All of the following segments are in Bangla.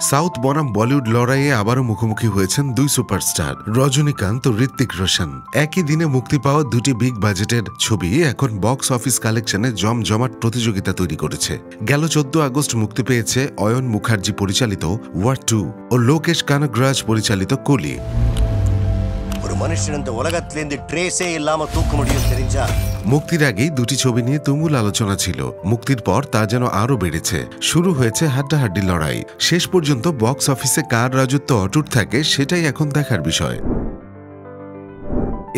সাউথ বনাম বলিউড লড়াইয়ে আবারও মুখোমুখি হয়েছেন দুই সুপারস্টার রজনীকান্ত ও ঋত্বিক রোশন। একই দিনে মুক্তি পাওয়া দুটি বিগ বাজেটের ছবি এখন বক্স অফিস কালেকশনে জমজমাট প্রতিযোগিতা তৈরি করেছে। গেল 14 আগস্ট মুক্তি পেয়েছে অয়ন মুখার্জি পরিচালিত ওয়ার 2 ও লোকেশ কানাগরাজ পরিচালিত কোলি। মুক্তির আগেই দুটি ছবি নিয়ে তুমুল আলোচনা ছিল, মুক্তির পর তা যেন আরও বেড়েছে। শুরু হয়েছে হাড্ডাহাড্ডি লড়াই। শেষ পর্যন্ত বক্স অফিসে কার রাজত্ব অটুট থাকে সেটাই এখন দেখার বিষয়।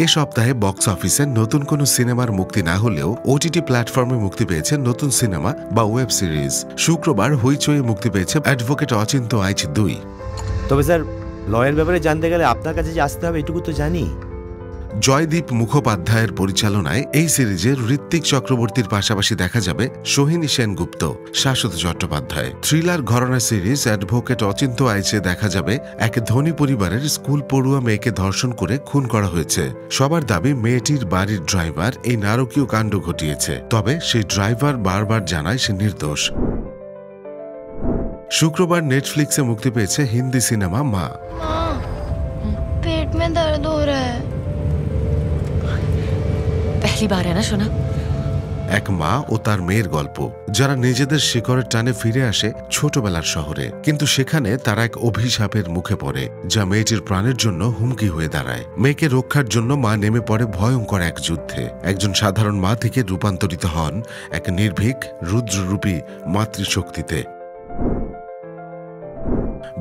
এ সপ্তাহে বক্স অফিসে নতুন কোনো সিনেমার মুক্তি না হলেও ওটিটি প্ল্যাটফর্মে মুক্তি পেয়েছে নতুন সিনেমা বা ওয়েব সিরিজ। শুক্রবার হইচইয়ে মুক্তি পেয়েছে অ্যাডভোকেট অচিন্ত্য আইচ 2। তবে স্যার, লয়ের ব্যাপারে জানতে গেলে আপনার কাছে যে আসতে হবে এটুকু তো জানি। জয়দীপ মুখোপাধ্যায়ের পরিচালনায় এই সিরিজে ঋত্বিক চক্রবর্তীর পাশাপাশি দেখা যাবে সোহিনী সেনগুপ্ত, শাশ্বত চট্টোপাধ্যায়। থ্রিলার ঘরানার সিরিজ অ্যাডভোকেট অচিন্ত্য আইচে দেখা যাবে এক ধনী পরিবারের স্কুল পড়ুয়া মেয়েকে ধর্ষণ করে খুন করা হয়েছে। সবার দাবি মেয়েটির বাড়ির ড্রাইভার এই নারকীয় কাণ্ড ঘটিয়েছে, তবে সেই ড্রাইভার বারবার জানায় সে নির্দোষ। শুক্রবার নেটফ্লিক্সে মুক্তি পেয়েছে হিন্দি সিনেমা মা। पेट में दर्द हो रहा है। पहली बार है ना सुना? এক মা ও তার মেয়ের গল্প, যারা নিজেদের শিকড়ের টানে ফিরে আসে ছোটবেলার শহরে, কিন্তু সেখানে তারা এক অভিশাপের মুখে পড়ে যা মেয়েটির প্রাণের জন্য হুমকি হয়ে দাঁড়ায়। মেয়েকে রক্ষার জন্য মা নেমে পড়ে ভয়ঙ্কর এক যুদ্ধে। একজন সাধারণ মা থেকে রূপান্তরিত হন এক নির্ভীক রুদ্ররূপী মাতৃশক্তিতে।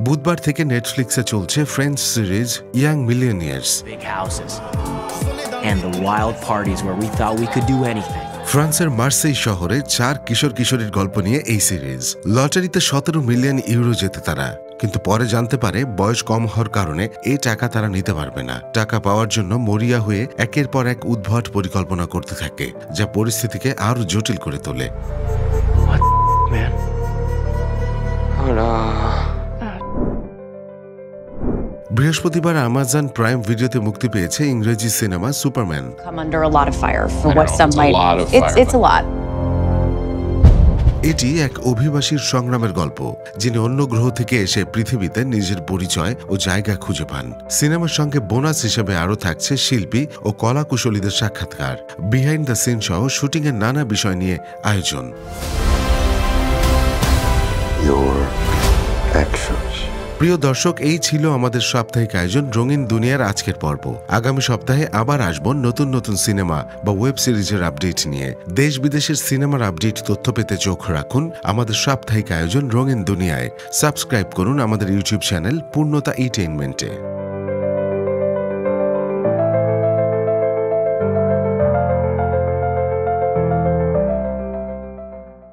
বুধবার থেকে নেটফ্লিক্সে চলছে ফ্রেঞ্চ সিরিজ ইয়াং মিলিয়নিয়ার্স। ফ্রান্সের মার্সেই শহরে 4 কিশোর কিশোরীর গল্প নিয়ে এই সিরিজ। লটারিতে 17 মিলিয়ন ইউরো জেতে তারা, কিন্তু পরে জানতে পারে বয়স কম হওয়ার কারণে এই টাকা তারা নিতে পারবে না। টাকা পাওয়ার জন্য মরিয়া হয়ে একের পর এক উদ্ভট পরিকল্পনা করতে থাকে, যা পরিস্থিতিকে আরো জটিল করে তোলে। বৃহস্পতিবার অ্যামাজন প্রাইম ভিডিওতে মুক্তি পেয়েছে ইংরেজি সিনেমা সুপারম্যান। এটি এক অভিবাসীর সংগ্রামের গল্প, যিনি অন্য গ্রহ থেকে এসে পৃথিবীতে নিজের পরিচয় ও জায়গা খুঁজে পান। সিনেমার সঙ্গে বোনাস হিসেবে আরও থাকছে শিল্পী ও কলা কুশলীদের সাক্ষাৎকার, বিহাইন্ড দ্য সিন সহ শুটিংয়ের নানা বিষয় নিয়ে আয়োজন। প্রিয় দর্শক, এই ছিল আমাদের সাপ্তাহিক আয়োজন রঙিন দুনিয়ার আজকের পর্ব। আগামী সপ্তাহে আবার আসব নতুন নতুন সিনেমা বা ওয়েব সিরিজের আপডেট নিয়ে। দেশ বিদেশের সিনেমার আপডেট তথ্য পেতে চোখ রাখুন আমাদের সাপ্তাহিক আয়োজন রঙিন দুনিয়ায়। সাবস্ক্রাইব করুন আমাদের ইউটিউব চ্যানেল পূর্ণতা এন্টারটেইনমেন্টে।